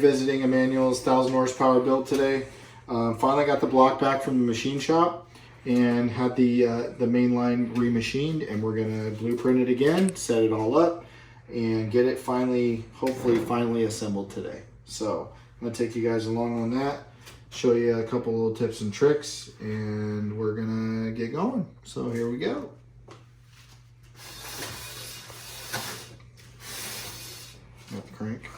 revisiting Emanuel's 1,000 horsepower build today. Finally got the block back from the machine shop and had the main line remachined, and we're gonna blueprint it again, set it all up, and get it finally, hopefully finally assembled today. So I'm gonna take you guys along on that, show you a couple little tips and tricks, and we're gonna get going. So here we go. Got the crank.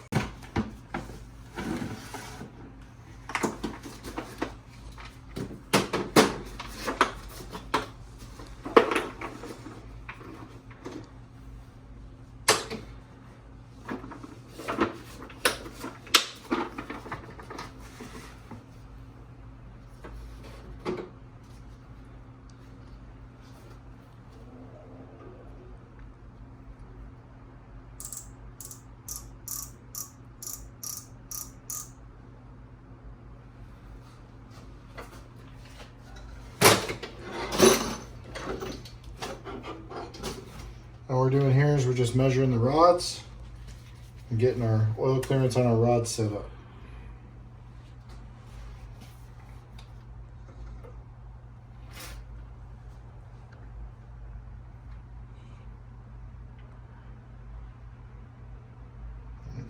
All we're doing here is we're just measuring the rods and getting our oil clearance on our rods set up.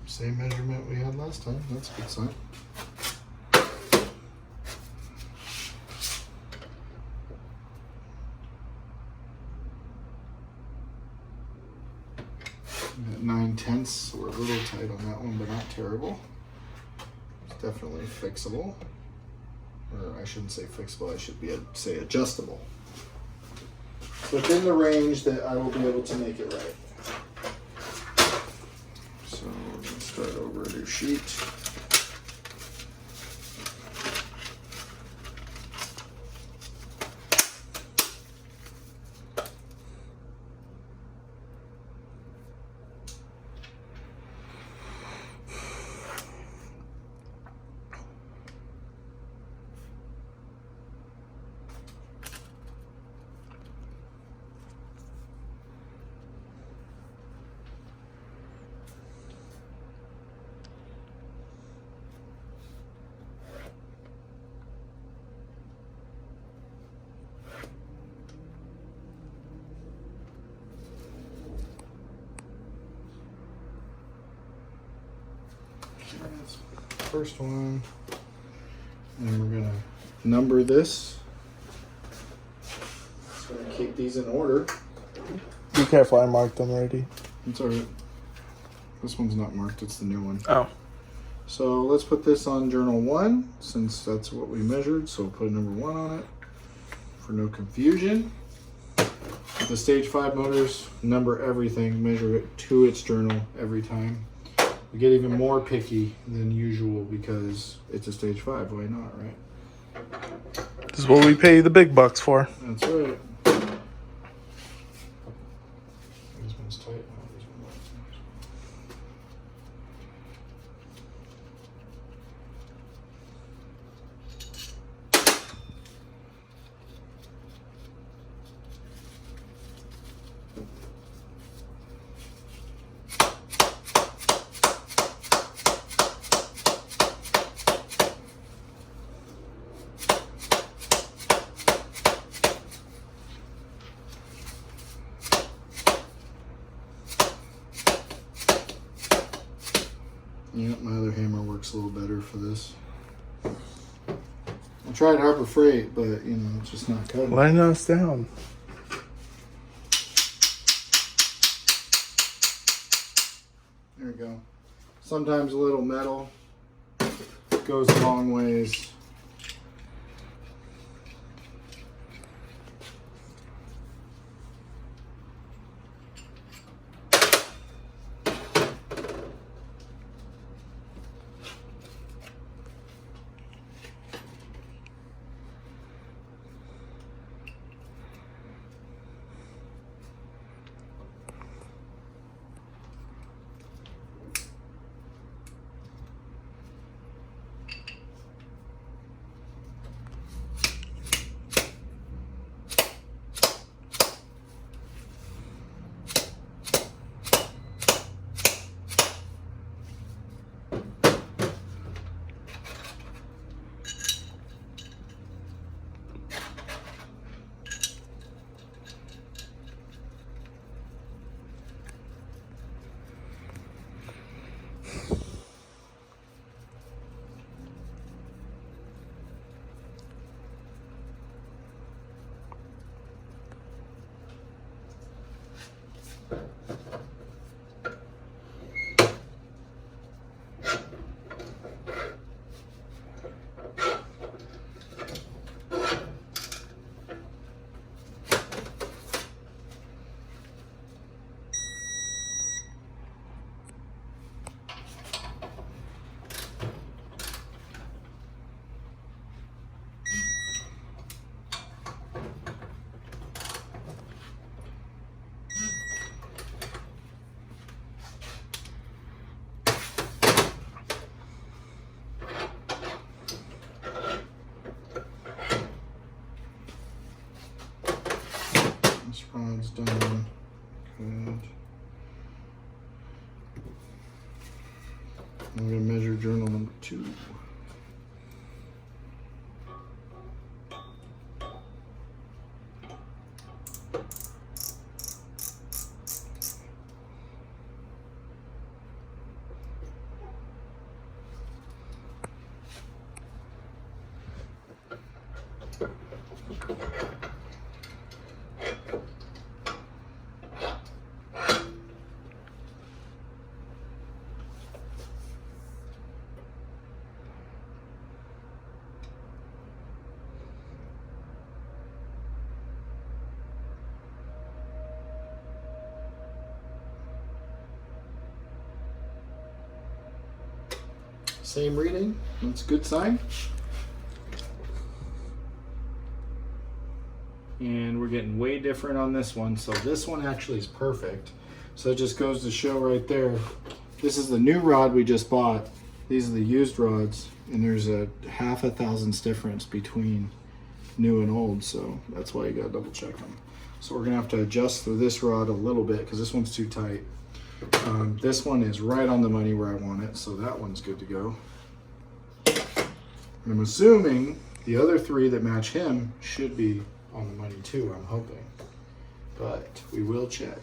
Same measurement we had last time, that's a good sign. At 9/10, so we're a little tight on that one, but not terrible. It's definitely fixable. Or I shouldn't say fixable, I should say adjustable. Within the range that I will be able to make it right. So we're going to start over a new sheet. First one, and we're gonna number this. So we're gonna keep these in order. Be careful, I marked them already. It's alright. This one's not marked, it's the new one. Oh. So let's put this on journal 1, since that's what we measured. So we'll put a number 1 on it for no confusion. With the Stage 5 motors, number everything, measure it to its journal every time. We get even more picky than usual because it's a Stage 5, why not, right? This is what we pay the big bucks for. That's right. This one's tight now. This one not. Yeah, my other hammer works a little better for this. I tried Harbor Freight, but you know, it's just not cutting. Line us down. There we go. Sometimes a little metal goes a long ways. 2. Same reading, that's a good sign. And we're getting way different on this one. So this one actually is perfect. So it just goes to show right there. This is the new rod we just bought. These are the used rods, and there's a half a thousandths difference between new and old. So that's why you gotta double check them. So we're gonna have to adjust for this rod a little bit because this one's too tight. This one is right on the money where I want it, so that one's good to go. And I'm assuming the other 3 that match him should be on the money too, I'm hoping. But we will check.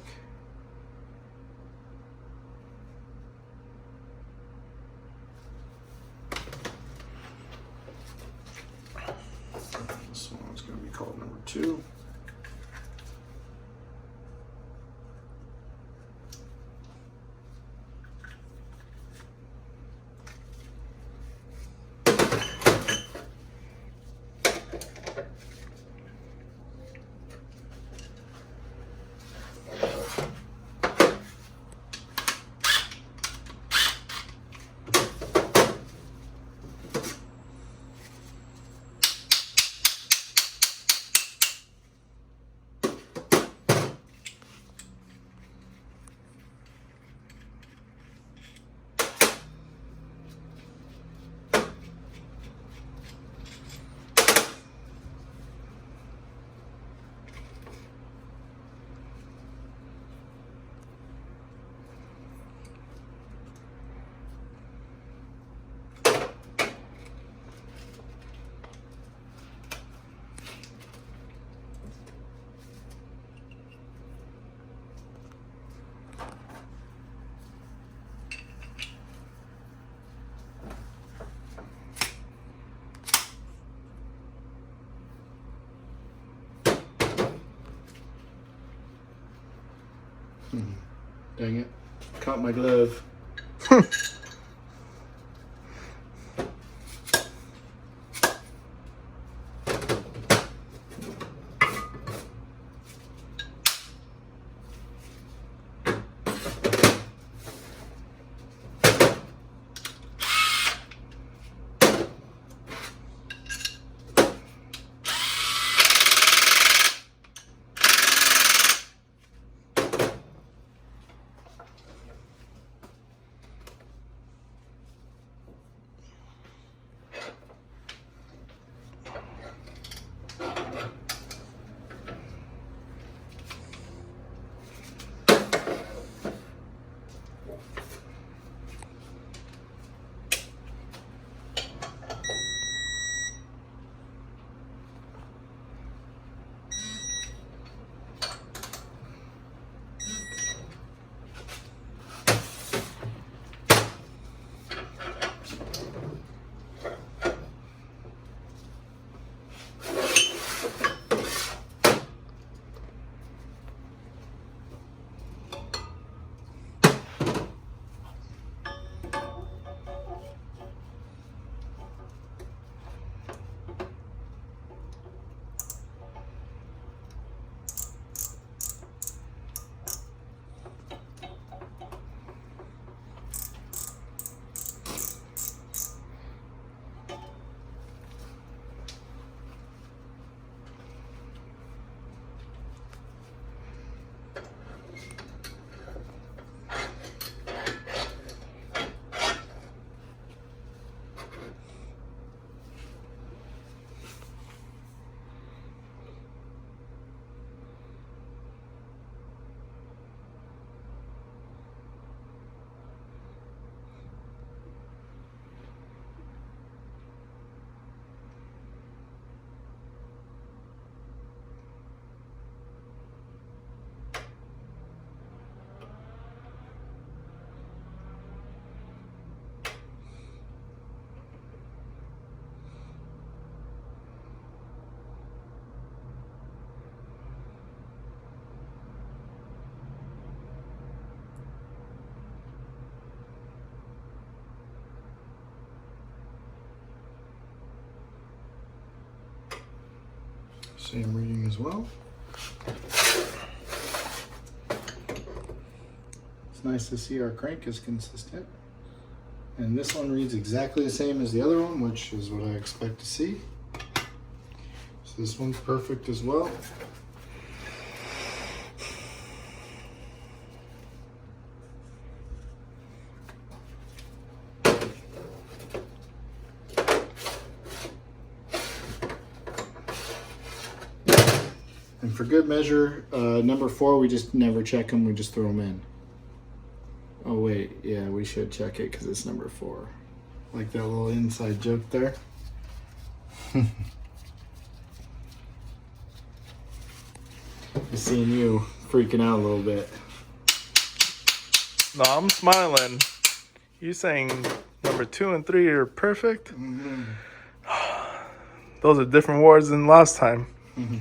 This one's going to be called number 2. Dang it. Caught my glove. Same reading as well. It's nice to see our crank is consistent. And this one reads exactly the same as the other one, which is what I expect to see. So this one's perfect as well. And for good measure, number 4, we just never check them, we just throw them in. Oh wait, yeah, we should check it because it's number 4. Like that little inside joke there. Just seeing you freaking out a little bit. No, I'm smiling. You saying number 2 and 3 are perfect? Mm-hmm. Those are different words than last time. Mm-hmm.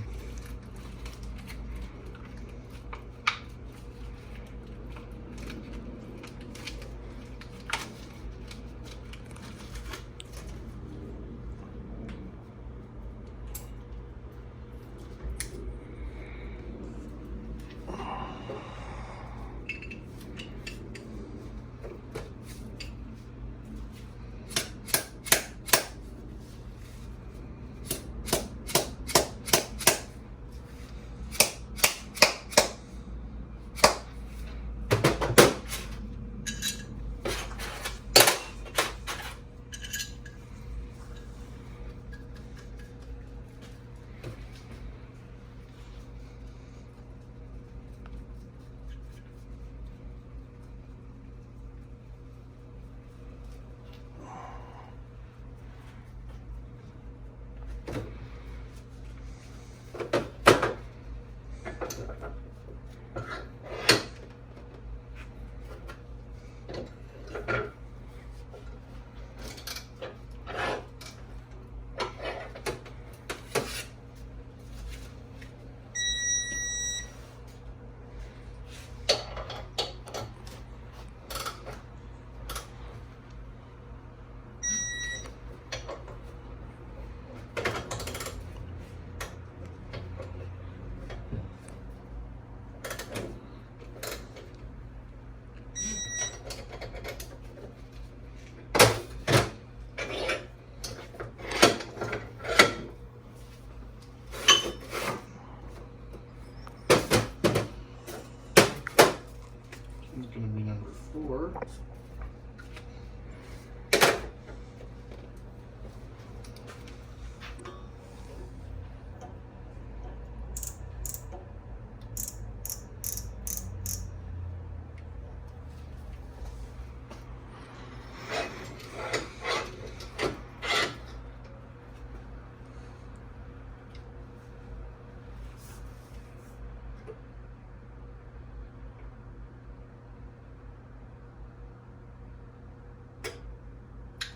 It's going to be number 4.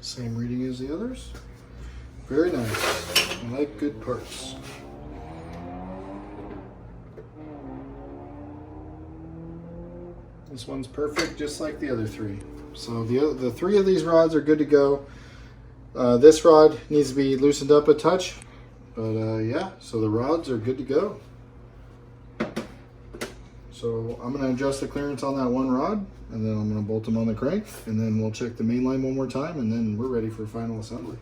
Same reading as the others. Very nice. I like good parts. This one's perfect, just like the other 3. So the 3 of these rods are good to go. This rod needs to be loosened up a touch, but yeah, so the rods are good to go. So I'm going to adjust the clearance on that one rod, and then I'm going to bolt them on the crank, and then we'll check the main line one more time, and then we're ready for final assembly.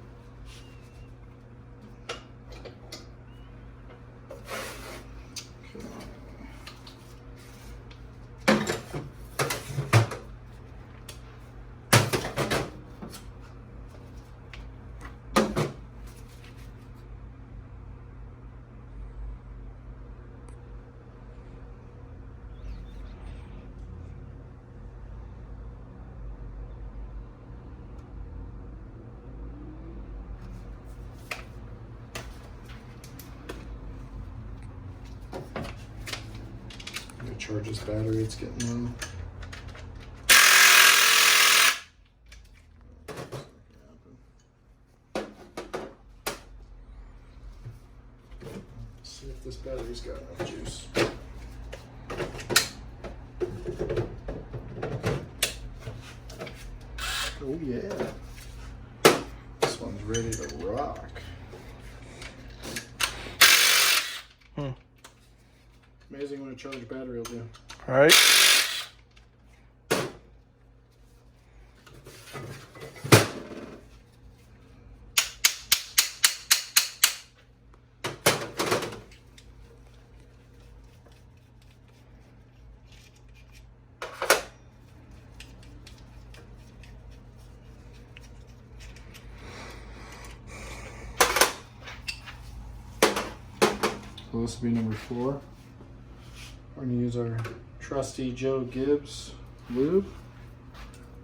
Charge this battery, it's getting low. Let's see if this battery's got enough juice. Oh yeah. This one's ready to rock. Amazing what a charged battery will do. All right. So this will be number 4. We're going to use our trusty Joe Gibbs lube.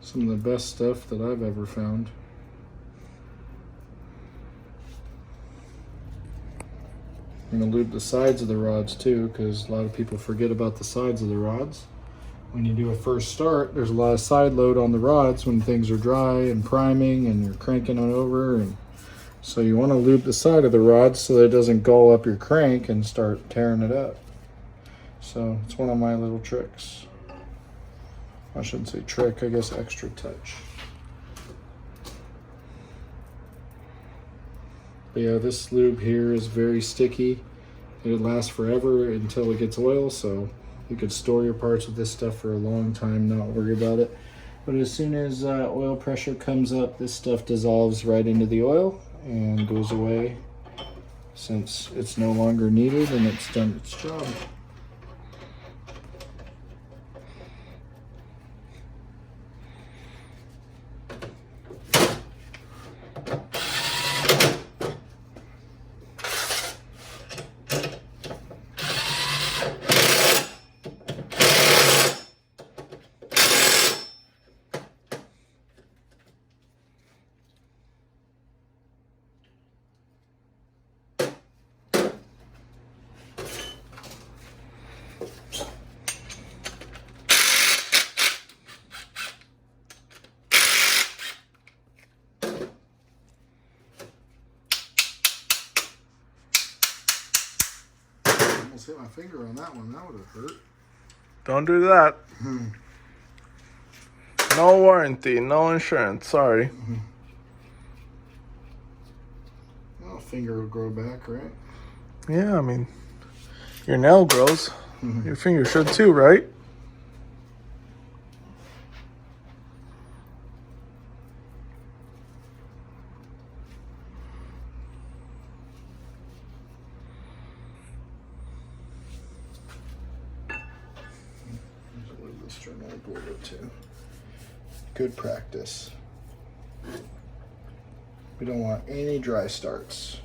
Some of the best stuff that I've ever found. I'm going to lube the sides of the rods too, because a lot of people forget about the sides of the rods. When you do a first start, there's a lot of side load on the rods when things are dry and priming and you're cranking it over, and so you want to lube the side of the rods so that it doesn't gull up your crank and start tearing it up. So it's one of my little tricks. I shouldn't say trick, I guess extra touch. But yeah, this lube here is very sticky. It lasts forever until it gets oil, so you could store your parts with this stuff for a long time, not worry about it. But as soon as oil pressure comes up, this stuff dissolves right into the oil and goes away, since it's no longer needed and it's done its job. Almost hit my finger on that one. That would have hurt. Don't do that. No warranty, no insurance. Sorry. Well, finger will grow back, right? Yeah, I mean, your nail grows. Your finger should too, right? This turn on board it too. Good practice. We don't want any dry starts.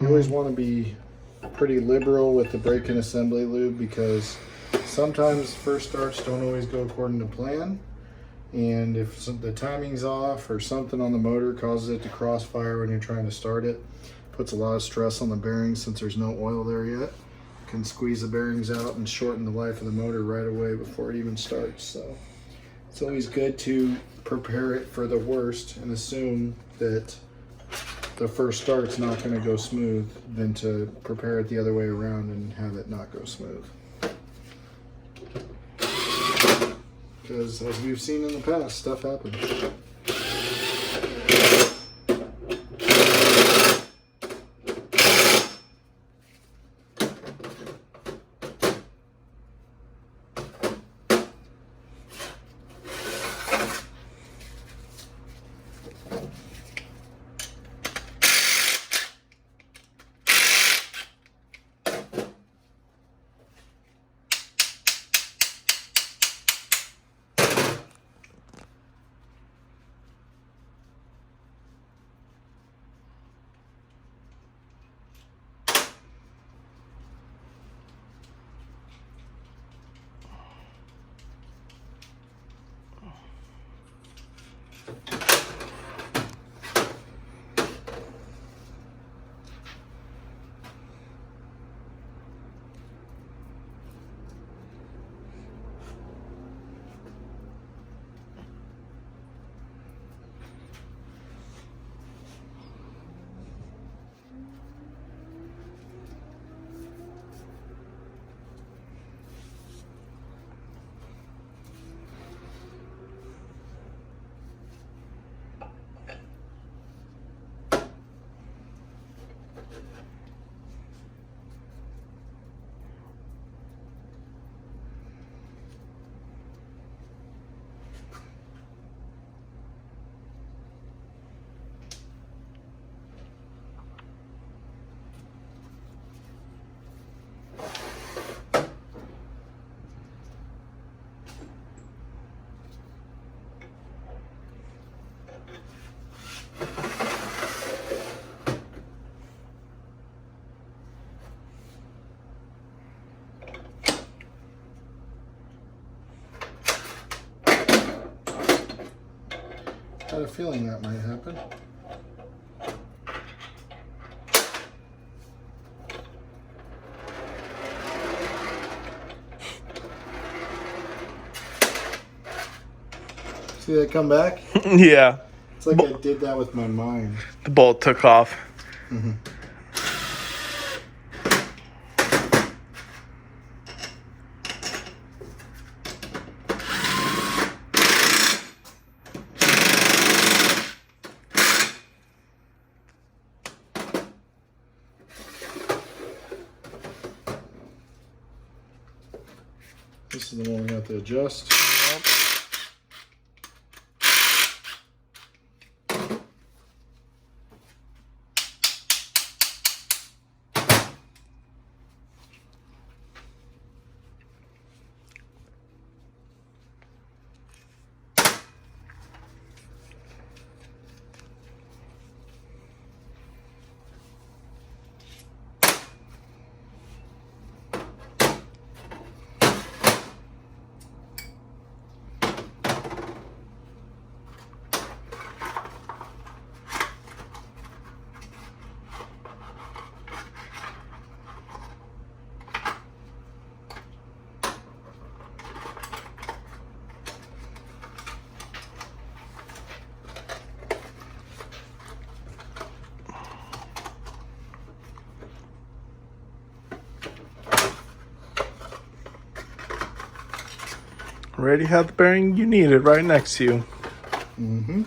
You always want to be pretty liberal with the brake and assembly lube, because sometimes first starts don't always go according to plan, and if the timing's off or something on the motor causes it to crossfire when you're trying to start it, puts a lot of stress on the bearings since there's no oil there yet. Can squeeze the bearings out and shorten the life of the motor right away before it even starts. So it's always good to prepare it for the worst and assume that the first start's not going to go smooth, than to prepare it the other way around and have it not go smooth. Because as we've seen in the past, stuff happens. a feeling that might happen. See that come back? Yeah. It's like I did that with my mind. The bolt took off. Mm-hmm. This is the one we have to adjust. Already have the bearing you needed right next to you. Mm-hmm.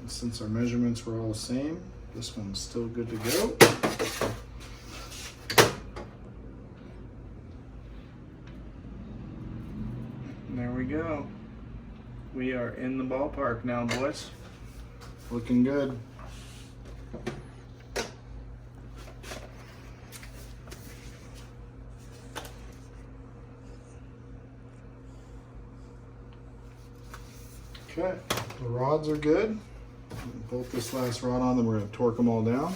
Since our measurements were all the same, this one's still good to go. And there we go. We are in the ballpark now, boys. Looking good. Okay, the rods are good. Bolt this last rod on, then we're going to torque them all down,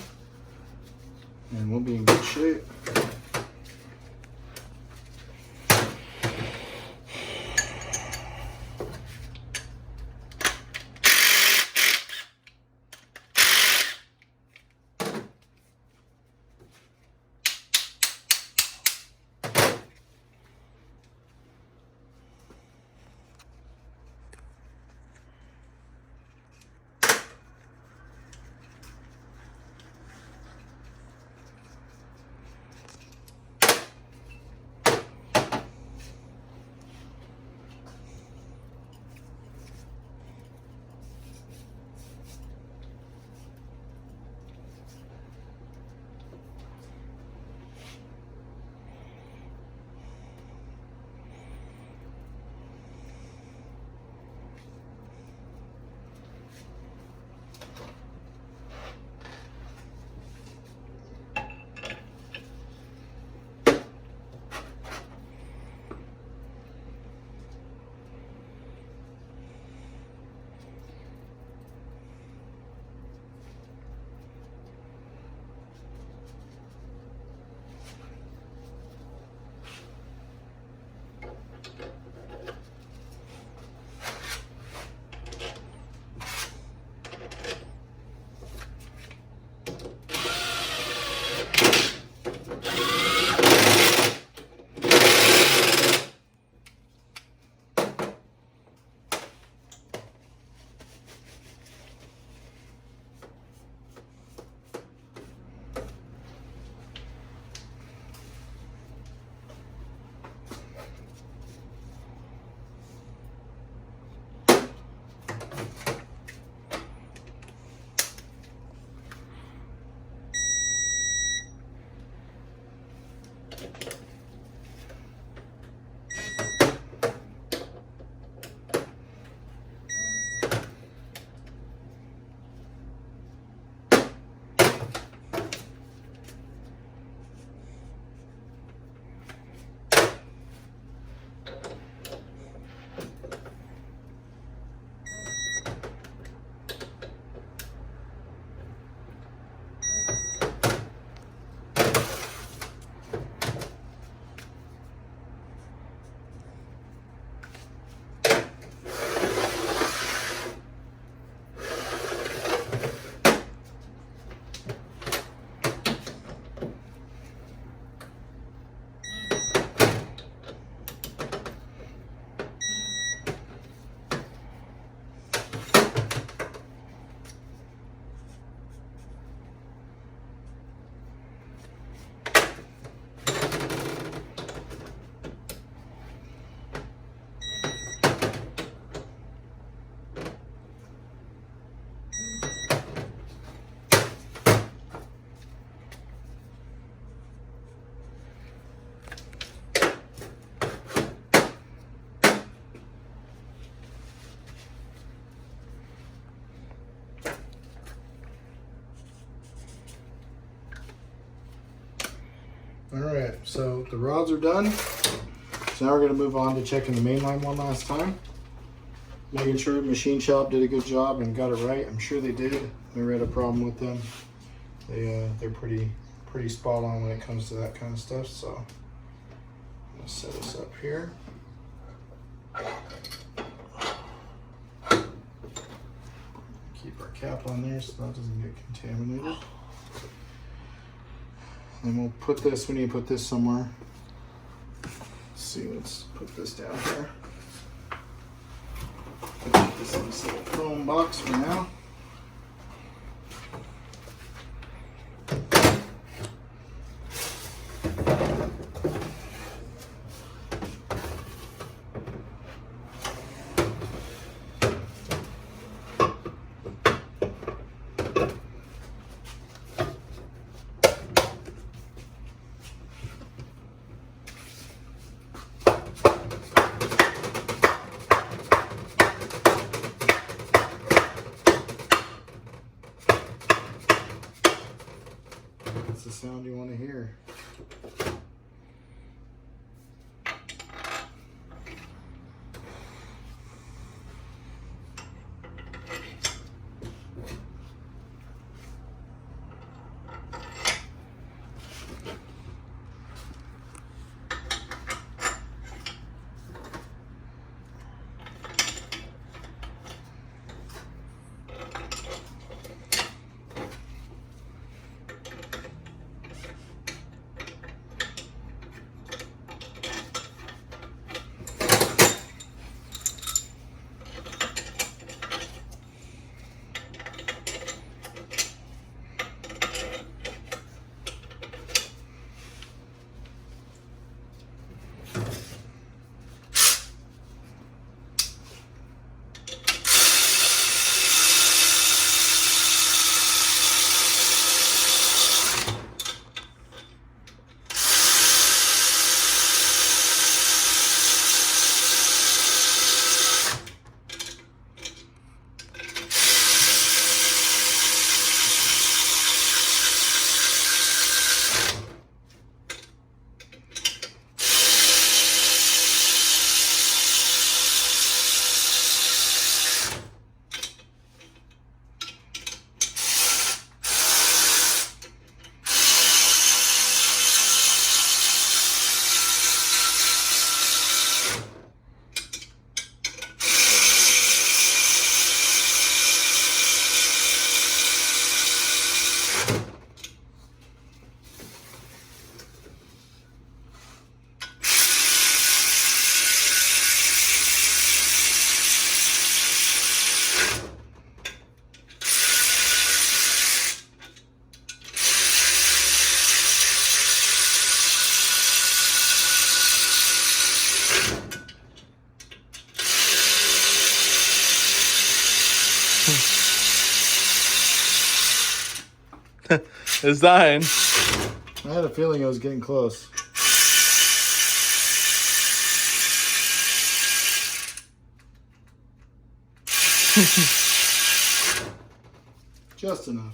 and we'll be in good shape. All right, so the rods are done. So now we're gonna move on to checking the main line one last time. Making sure the machine shop did a good job and got it right. I'm sure they did. Never had a problem with them. They're pretty spot on when it comes to that kind of stuff. So I'm gonna set this up here. Keep our cap on there so that doesn't get contaminated. And we'll put this, we need to put this somewhere. Let's see, let's put this down here. Put this in this little foam box for now. That's the sound you want to hear. It's dying. I had a feeling it was getting close. Just enough.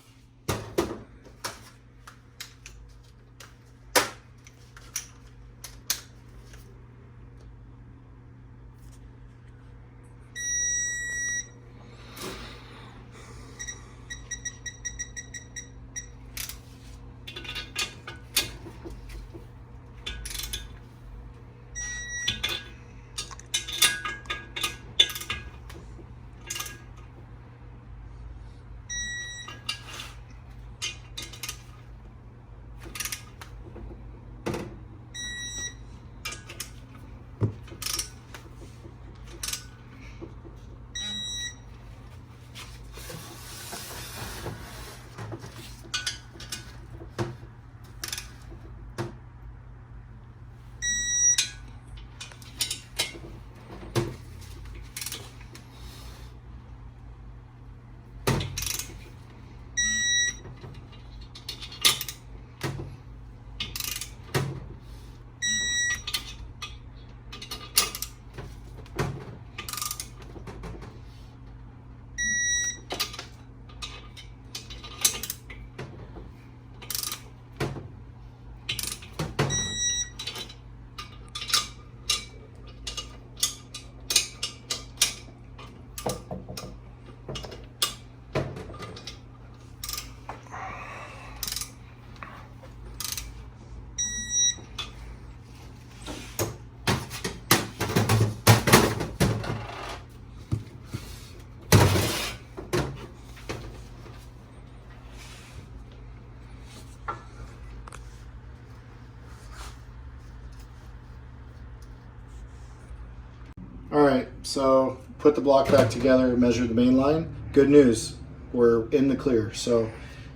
All right, so put the block back together, measure the main line. Good news, we're in the clear. So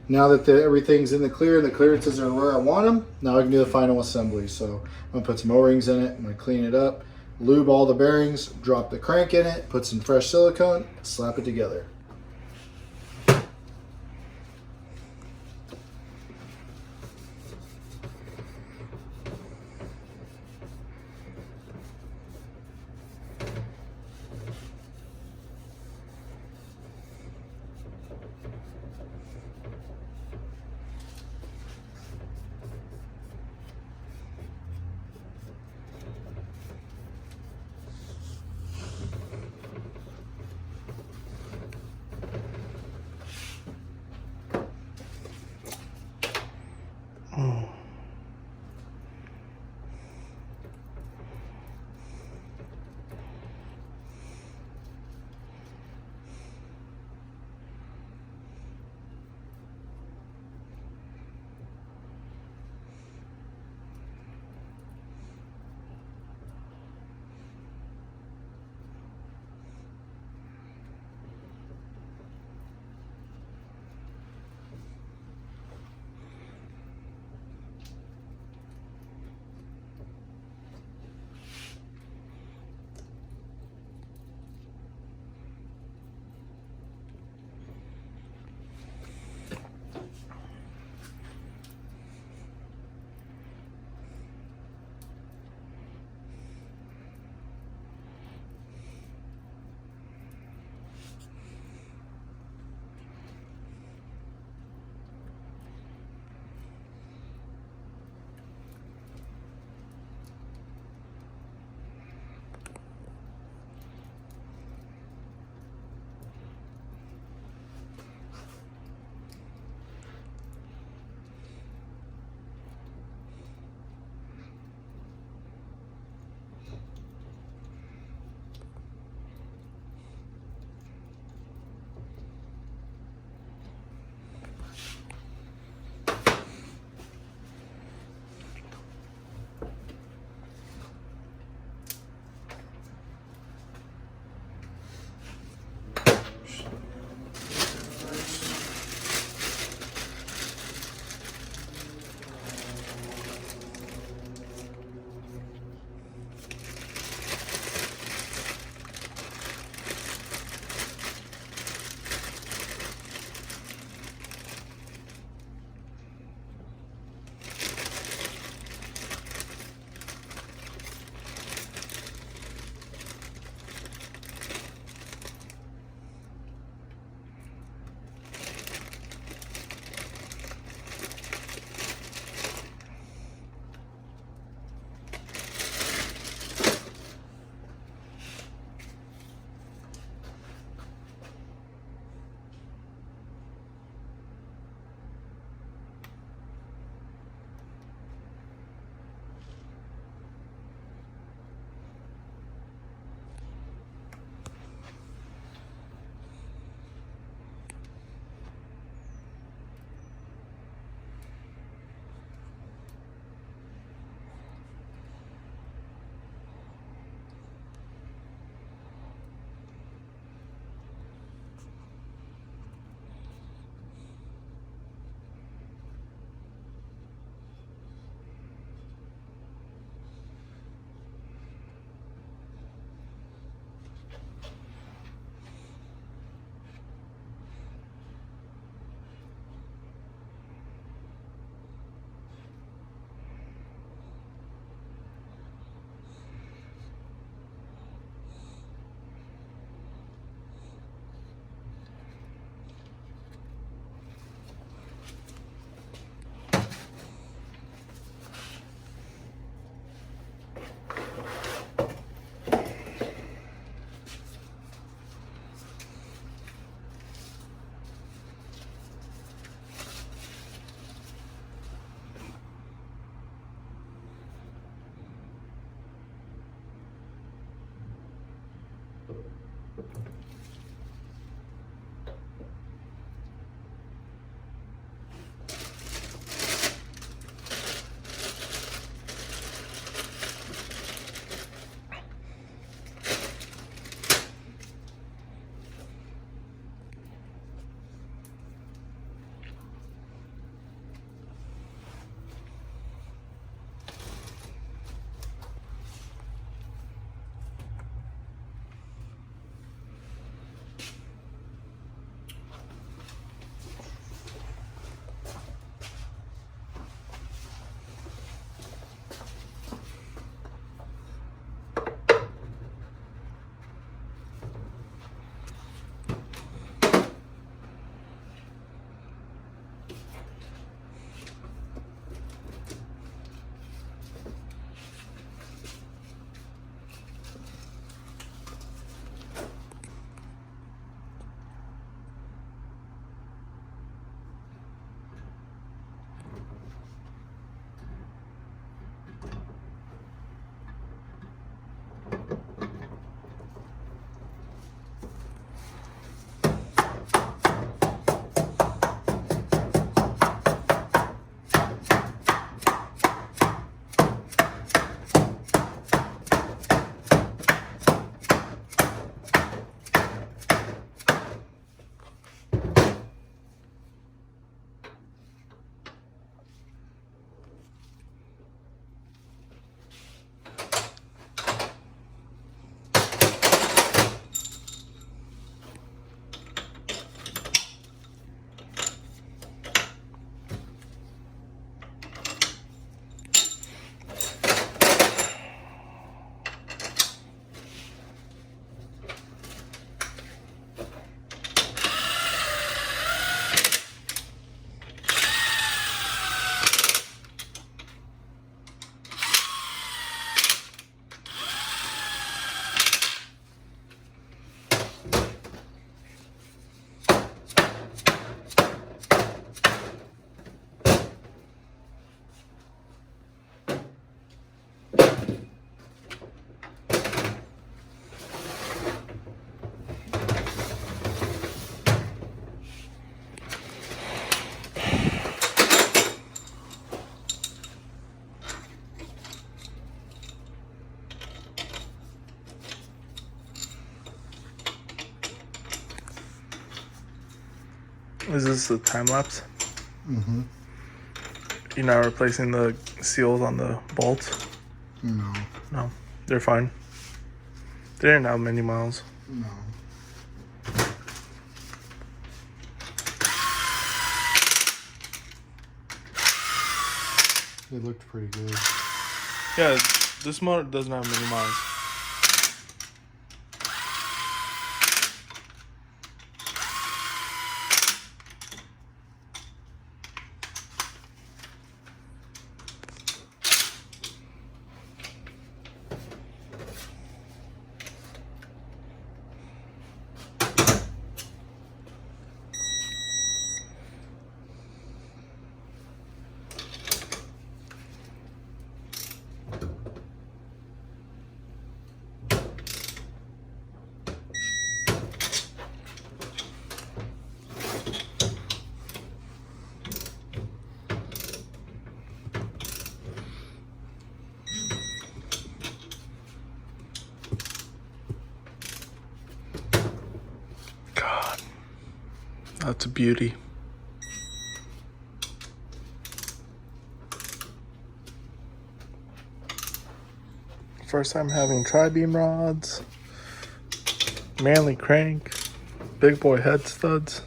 now that everything's in the clear and the clearances are where I want them, now I can do the final assembly. So I'm gonna put some O-rings in it, I'm gonna clean it up, lube all the bearings, drop the crank in it, put some fresh silicone, slap it together. Is this a time lapse? Mm-hmm. You're not replacing the seals on the bolts? No. No, they're fine. They didn't have many miles. No. They looked pretty good. Yeah, this motor doesn't have many miles. God, that's a beauty. First time having tri-beam rods, manly crank, big boy head studs,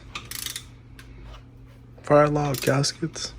fire log gaskets.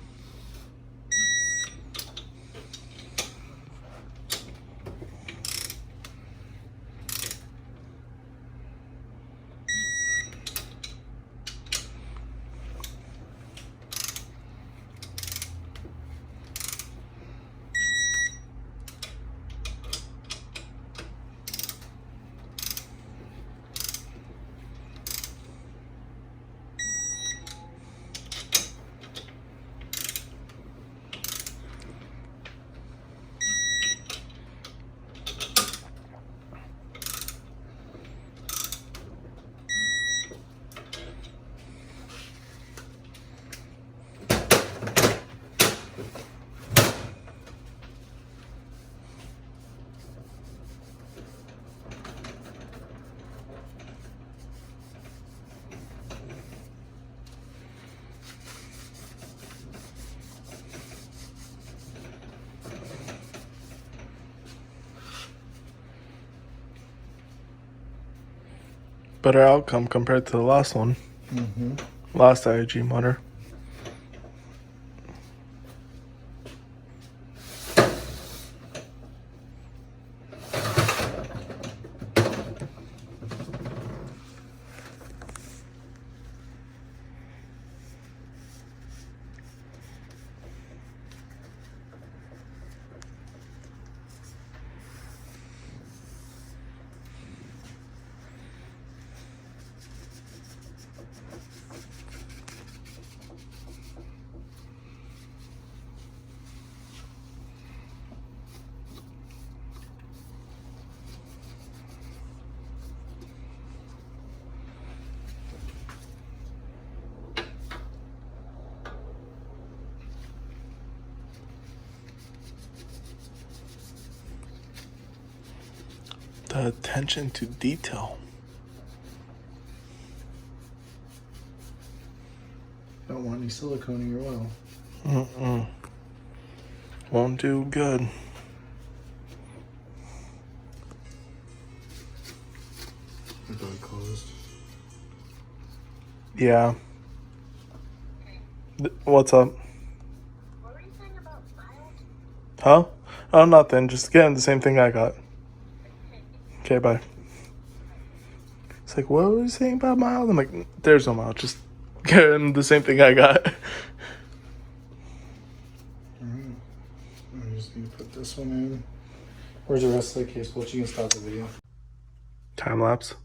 Better outcome compared to the last one. Mm-hmm. Last IAG motor. The attention to detail. Don't want any silicone in your oil. Mm-mm. Won't do good. The door closed. Yeah. What's up? What were you saying about miles? Huh? Oh, nothing. Just getting the same thing I got. Okay, bye. It's like, what were you saying about miles? I'm like, there's no mile. Just getting the same thing I got. Alright. I just need to put this one in. Where's the rest of the case? Well, you can stop the video. Time lapse.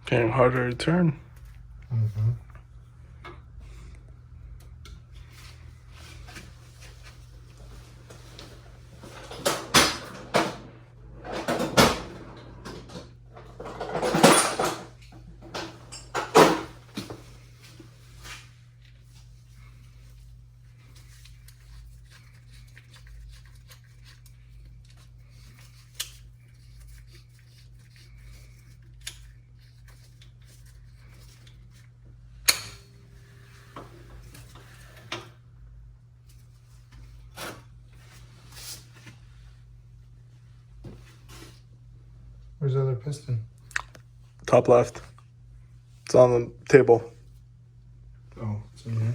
Getting harder to turn. Mm-hmm. Where's the other piston? Top left. It's on the table. Oh, it's in there.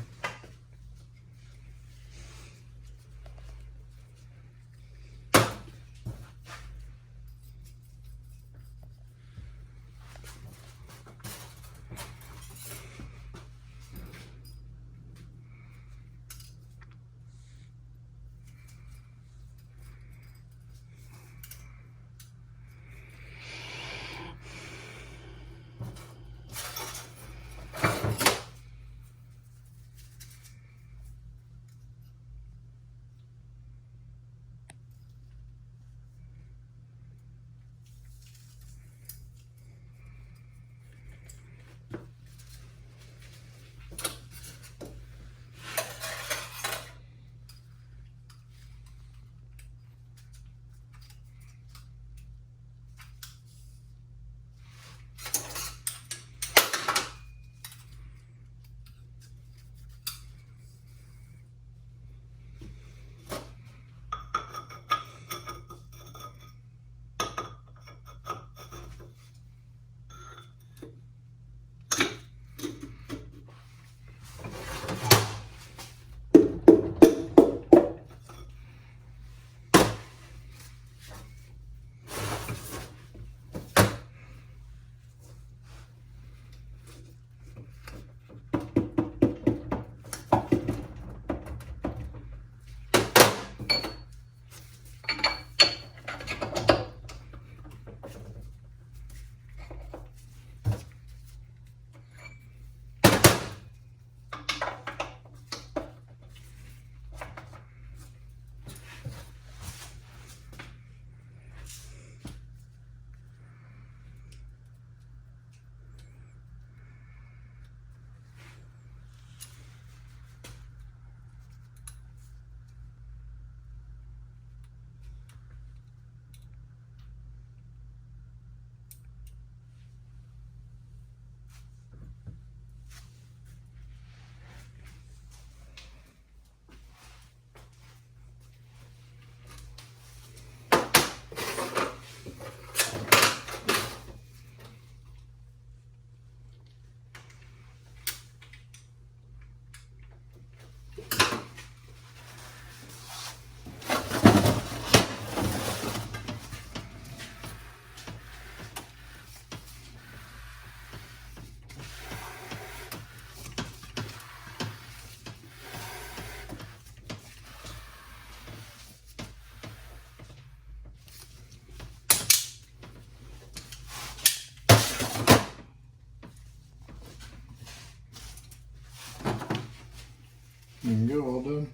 There you go, all done.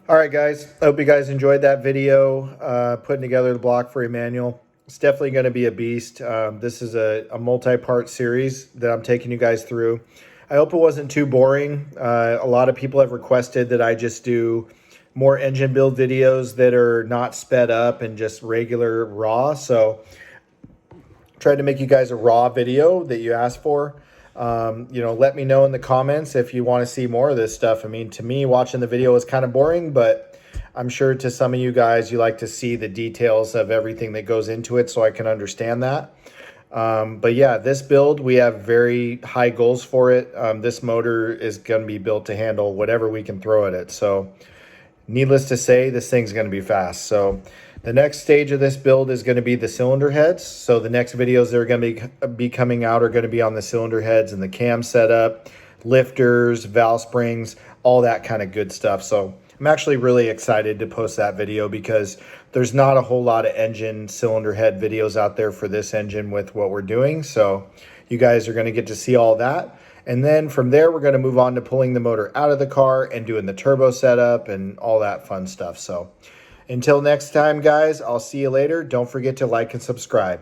All right, guys. I hope you guys enjoyed that video, putting together the block for Emanuel. It's definitely going to be a beast. This is a multi-part series that I'm taking you guys through. I hope it wasn't too boring. A lot of people have requested that I just do more engine build videos that are not sped up and just regular raw. So tried to make you guys a raw video that you asked for. You know, let me know in the comments if you want to see more of this stuff. I mean, to me, watching the video is kind of boring, but I'm sure to some of you guys, you like to see the details of everything that goes into it, so I can understand that. But yeah, this build, we have very high goals for it. This motor is going to be built to handle whatever we can throw at it. So needless to say, this thing's going to be fast. So the next stage of this build is going to be the cylinder heads. So the next videos that are going to be coming out are going to be on the cylinder heads and the cam setup, lifters, valve springs, all that kind of good stuff. So I'm actually really excited to post that video because there's not a whole lot of engine cylinder head videos out there for this engine with what we're doing. So you guys are going to get to see all that. And then from there, we're going to move on to pulling the motor out of the car and doing the turbo setup and all that fun stuff. So until next time, guys, I'll see you later. Don't forget to like and subscribe.